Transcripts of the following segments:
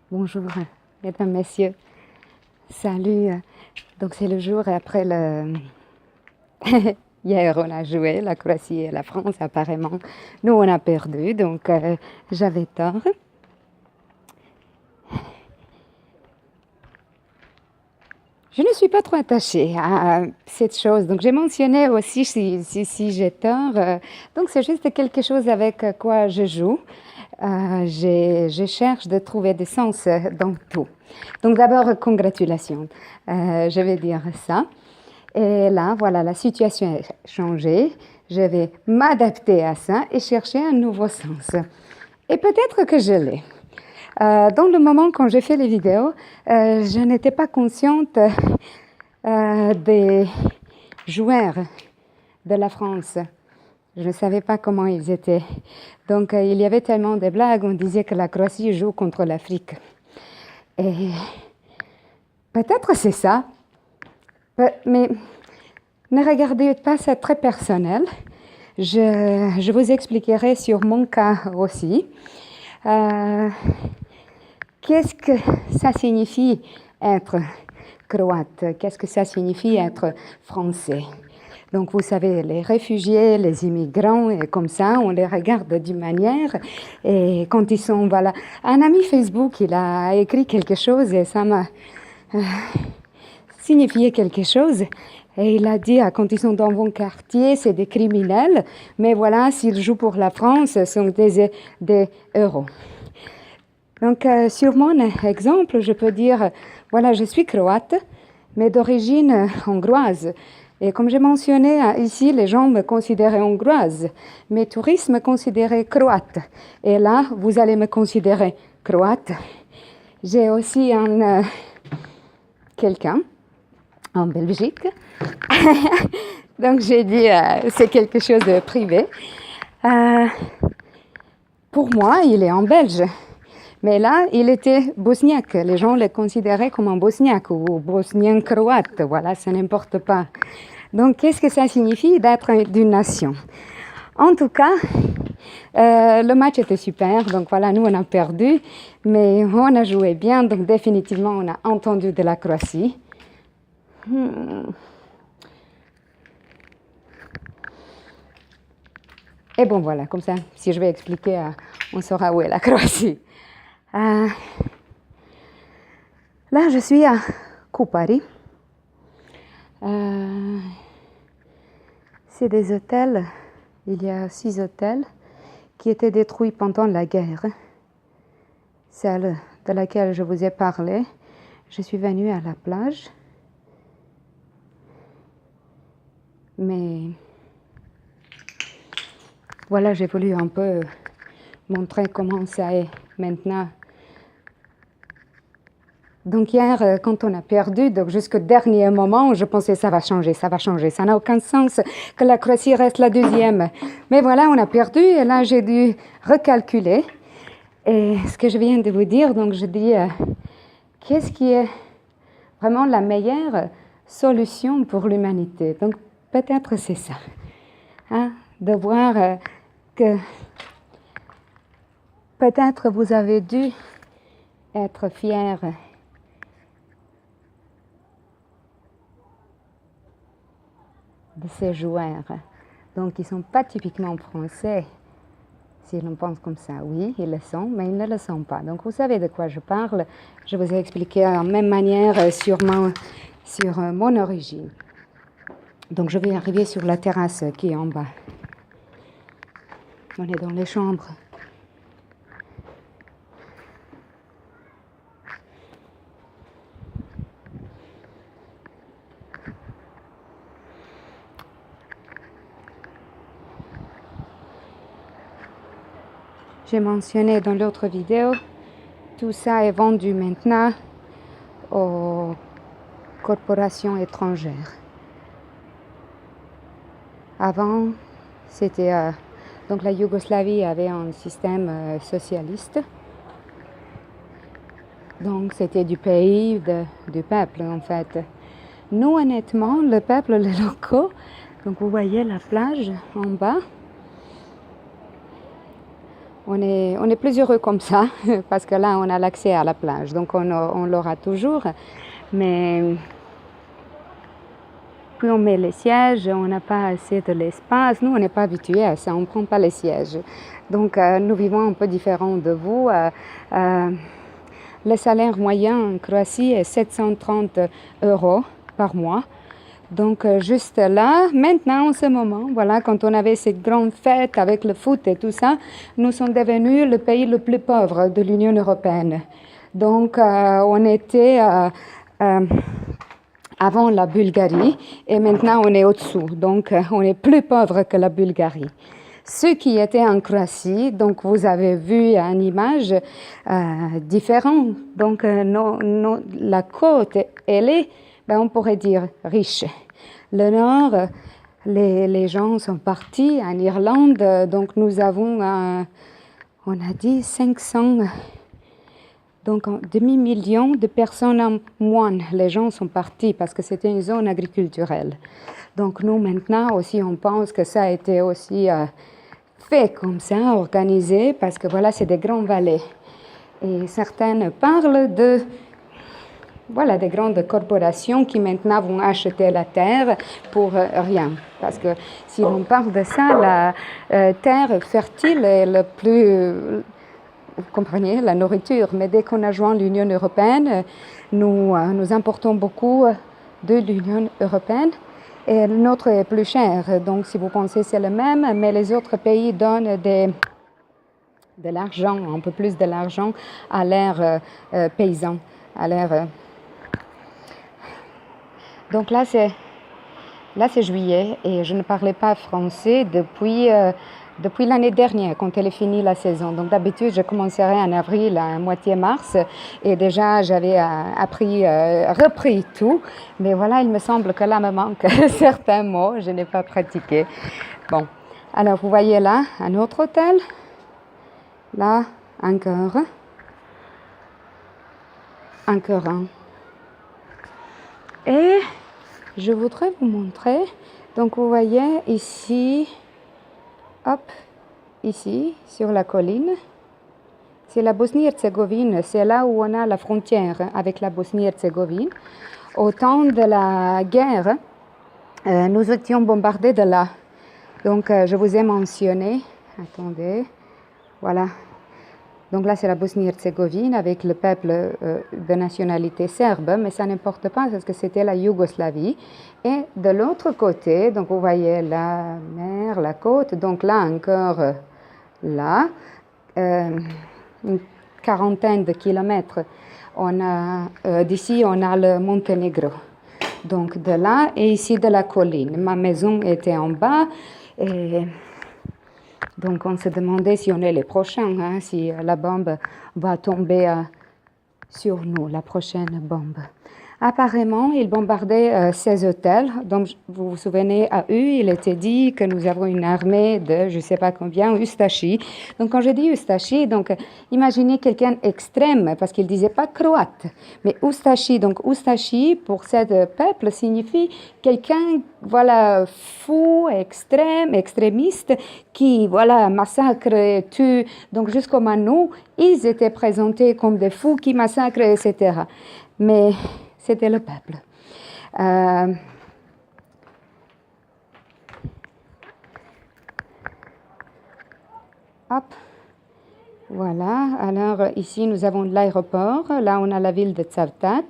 Bonjour, mesdames, messieurs. Salut. Donc, c'est le jour après le. Hier, on a joué, la Croatie et la France, apparemment. Nous, on a perdu, donc j'avais tort. Je ne suis pas trop attachée à cette chose. Donc, j'ai mentionné aussi si j'ai tort. Donc, c'est juste quelque chose avec quoi je joue. Je cherche de trouver du sens dans tout. Donc, d'abord, congratulations. Je vais dire ça. Et là, voilà, la situation a changé. Je vais m'adapter à ça et chercher un nouveau sens. Et peut-être que je l'ai. Dans le moment quand j'ai fait les vidéos, je n'étais pas consciente des joueurs de la France. Je ne savais pas comment ils étaient. Donc, il y avait tellement de blagues. On disait que la Croatie joue contre l'Afrique. Et peut-être c'est ça. Mais ne regardez pas ça très personnel. Je vous expliquerai sur mon cas aussi. Qu'est-ce que ça signifie être croate? Qu'est-ce que ça signifie être français? Donc, vous savez, les réfugiés, les immigrants, et comme ça, on les regarde d'une manière. Et quand ils sont, voilà, un ami Facebook, il a écrit quelque chose et ça m'a signifié quelque chose. Et il a dit, quand ils sont dans mon quartier, c'est des criminels, mais voilà, s'ils jouent pour la France, ce sont des héros. Donc, sur mon exemple, je peux dire, voilà, je suis croate, mais d'origine hongroise. Et comme j'ai mentionné ici, les gens me considéraient hongroise. Mes touristes me considéraient croate. Et là, vous allez me considérer croate. J'ai aussi quelqu'un en Belgique. Donc, j'ai dit, c'est quelque chose de privé. Pour moi, il est en Belge. Mais là, il était bosniaque. Les gens le considéraient comme un bosniaque ou bosnien croate. Voilà, ça n'importe pas. Donc, qu'est-ce que ça signifie d'être d'une nation? En tout cas, le match était super. Donc voilà, nous, on a perdu. Mais on a joué bien. Donc définitivement, on a entendu de la Croatie. Et bon, voilà, comme ça, si je vais expliquer, on saura où est la Croatie. Là, je suis à Kupari. C'est des hôtels, il y a 6 hôtels qui étaient détruits pendant la guerre, celle de laquelle je vous ai parlé. Je suis venue à la plage, mais voilà, j'ai voulu un peu montrer comment ça est maintenant. Donc hier, quand on a perdu, donc jusqu'au dernier moment, je pensais ça va changer, ça va changer. Ça n'a aucun sens que la Croatie reste la deuxième. Mais voilà, on a perdu et là, j'ai dû recalculer. Et ce que je viens de vous dire, donc je dis, qu'est-ce qui est vraiment la meilleure solution pour l'humanité? Donc peut-être c'est ça, hein, de voir que peut-être vous avez dû être fiers de ces joueurs. Donc, ils ne sont pas typiquement français, si l'on pense comme ça. Oui, ils le sont, mais ils ne le sont pas. Donc, vous savez de quoi je parle. Je vous ai expliqué de la même manière sur mon origine. Donc, je vais arriver sur la terrasse qui est en bas. On est dans les chambres. J'ai mentionné dans l'autre vidéo, tout ça est vendu maintenant aux corporations étrangères. Avant, c'était... donc la Yougoslavie avait un système socialiste. Donc c'était du pays, du peuple en fait. Nous, honnêtement, le peuple, les locaux, donc vous voyez la plage en bas. on est plus heureux comme ça, parce que là, on a l'accès à la plage, donc on l'aura toujours. Mais puis on met les sièges, on n'a pas assez de l'espace. Nous, on n'est pas habitués à ça, on ne prend pas les sièges. Donc, nous vivons un peu différent de vous. Le salaire moyen en Croatie est 730 € par mois. Donc, juste là, maintenant, en ce moment, voilà, quand on avait cette grande fête avec le foot et tout ça, nous sommes devenus le pays le plus pauvre de l'Union européenne. Donc, on était avant la Bulgarie et maintenant on est au-dessous. Donc, on est plus pauvre que la Bulgarie. Ceux qui étaient en Croatie, donc vous avez vu une image différente. Donc, la côte, elle est, on pourrait dire, riche. Le nord, les gens sont partis en Irlande, donc nous avons, on a dit 500, donc un demi-million de personnes en moins. Les gens sont partis parce que c'était une zone agriculturelle. Donc nous maintenant aussi, on pense que ça a été aussi fait comme ça, organisé, parce que voilà, c'est des grands vallées. Et certaines parlent de, voilà, des grandes corporations qui maintenant vont acheter la terre pour rien. Parce que si on parle de ça, la terre fertile est le plus, vous comprenez, la nourriture. Mais dès qu'on a joint l'Union européenne, nous importons beaucoup de l'Union européenne. Et le nôtre est plus cher, donc si vous pensez c'est le même, mais les autres pays donnent de l'argent, un peu plus de l'argent à l'ère paysan, à l'ère. Donc là c'est juillet et je ne parlais pas français depuis l'année dernière, quand elle est finie la saison. Donc d'habitude, je commencerai en avril, à moitié mars, et déjà j'avais repris tout. Mais voilà, il me semble que là me manque certains mots, je n'ai pas pratiqué. Bon, alors vous voyez là, un autre hôtel. Là, encore un. Et je voudrais vous montrer. Donc vous voyez ici, hop, ici, sur la colline, c'est la Bosnie-Herzégovine, c'est là où on a la frontière avec la Bosnie-Herzégovine. Au temps de la guerre, nous étions bombardés de là. Donc, je vous ai mentionné, attendez, voilà. Donc là, c'est la Bosnie-Herzégovine avec le peuple de nationalité serbe, mais ça n'importe pas parce que c'était la Yougoslavie. Et de l'autre côté, donc vous voyez la mer, la côte, donc là encore, là, une quarantaine de kilomètres, d'ici on a le Monténégro. Donc de là et ici de la colline. Ma maison était en bas et donc on se demandait si on est les prochains, hein, si la bombe va tomber sur nous, la prochaine bombe. Apparemment, ils bombardaient ces hôtels. Donc, vous vous souvenez, à U, il était dit que nous avons une armée de, je ne sais pas combien, Ustashi. Donc, quand je dis Ustashi, donc, imaginez quelqu'un extrême, parce qu'il ne disait pas croate, mais Ustashi. Donc, Ustashi, pour ce peuple, signifie quelqu'un, voilà, fou, extrême, extrémiste, qui, voilà, massacre et tue. Donc, juste comme à nous, ils étaient présentés comme des fous qui massacrent, etc. Mais c'était le peuple. Hop, voilà. Alors ici, nous avons l'aéroport. Là, on a la ville de Cavtat.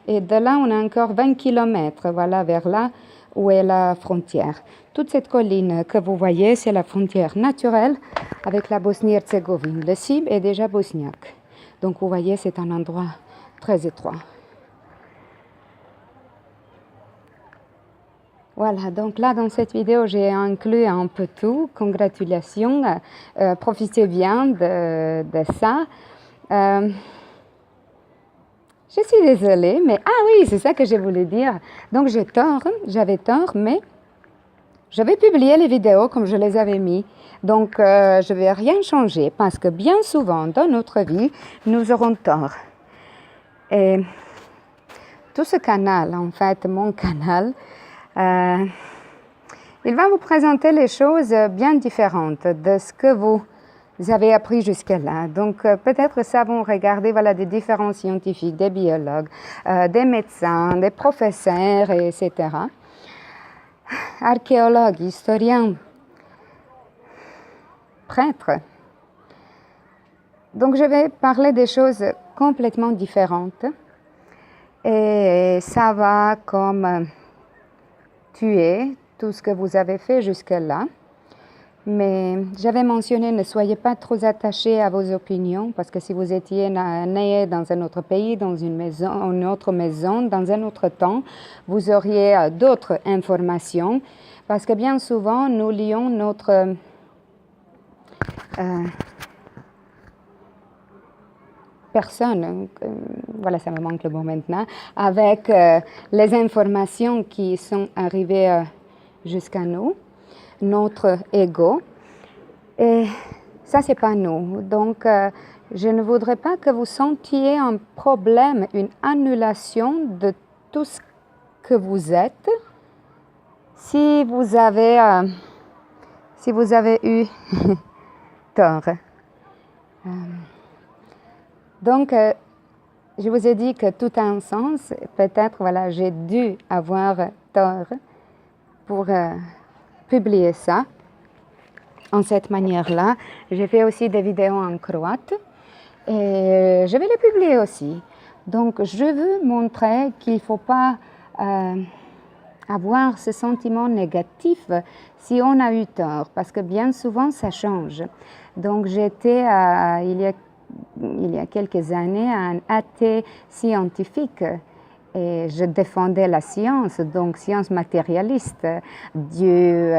Et de là, on a encore 20 kilomètres, voilà, vers là où est la frontière. Toute cette colline que vous voyez, c'est la frontière naturelle avec la Bosnie-Herzégovine. Le cible est déjà bosniaque. Donc, vous voyez, c'est un endroit très étroit. Voilà, donc là, dans cette vidéo, j'ai inclus un peu tout. Congratulations, profitez bien de ça. Je suis désolée, mais... Ah oui, c'est ça que je voulais dire. Donc, j'avais tort, mais je vais publier les vidéos comme je les avais mis. Donc, je ne vais rien changer parce que bien souvent, dans notre vie, nous aurons tort. Et tout ce canal, en fait, mon canal, il va vous présenter les choses bien différentes de ce que vous vous avez appris jusque-là. Donc, peut-être ça vont regarder voilà, des différents scientifiques, des biologues, des médecins, des professeurs, etc. Archéologues, historiens, prêtres. Donc, je vais parler des choses complètement différentes. Et ça va comme tuer tout ce que vous avez fait jusque-là. Mais j'avais mentionné, ne soyez pas trop attachés à vos opinions, parce que si vous étiez né dans un autre pays, dans une autre maison, dans un autre temps, vous auriez d'autres informations, parce que bien souvent, nous lions notre personne, voilà, ça me manque le mot maintenant, avec les informations qui sont arrivées jusqu'à nous, notre ego. Et ça, c'est pas nous. Donc, je ne voudrais pas que vous sentiez un problème, une annulation de tout ce que vous êtes si vous avez eu tort. Donc, je vous ai dit que tout a un sens. Peut-être, voilà, j'ai dû avoir tort pour publier ça en cette manière-là. J'ai fait aussi des vidéos en croate et je vais les publier aussi. Donc, je veux montrer qu'il ne faut pas avoir ce sentiment négatif si on a eu tort, parce que bien souvent, ça change. Donc, j'étais, il y a quelques années, un athée scientifique. Et je défendais la science, donc science matérialiste. Dieu,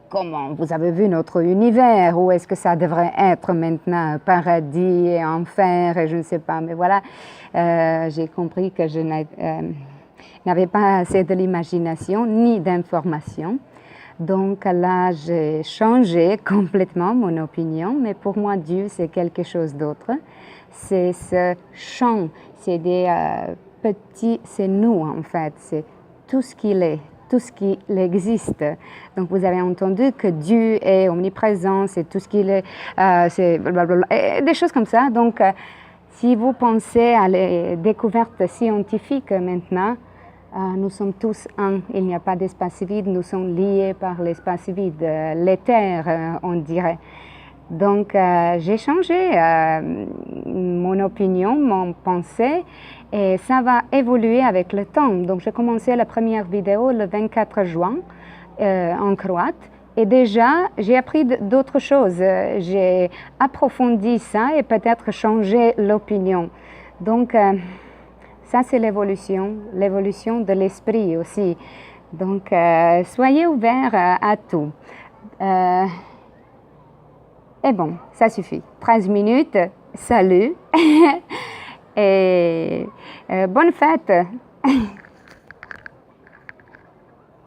comment vous avez vu notre univers, où est-ce que ça devrait être maintenant, paradis et enfer, et je ne sais pas. Mais voilà, j'ai compris que je n'avais pas assez de l'imagination ni d'information. Donc là, j'ai changé complètement mon opinion, mais pour moi, Dieu, c'est quelque chose d'autre. C'est ce champ, c'est des petits, c'est nous en fait, c'est tout ce qu'il est, tout ce qui existe. Donc vous avez entendu que Dieu est omniprésent, c'est tout ce qu'il est, c'est blablabla, et des choses comme ça. Donc si vous pensez à les découvertes scientifiques maintenant, nous sommes tous un, il n'y a pas d'espace vide, nous sommes liés par l'espace vide, l'éther, on dirait. Donc, j'ai changé mon opinion, mon pensée, et ça va évoluer avec le temps. Donc, j'ai commencé la première vidéo le 24 juin en croate, et déjà, j'ai appris d'autres choses. J'ai approfondi ça et peut-être changé l'opinion. Donc, ça, c'est l'évolution de l'esprit aussi. Donc, soyez ouverts à tout. Et bon, ça suffit. 13 minutes, salut et bonne fête.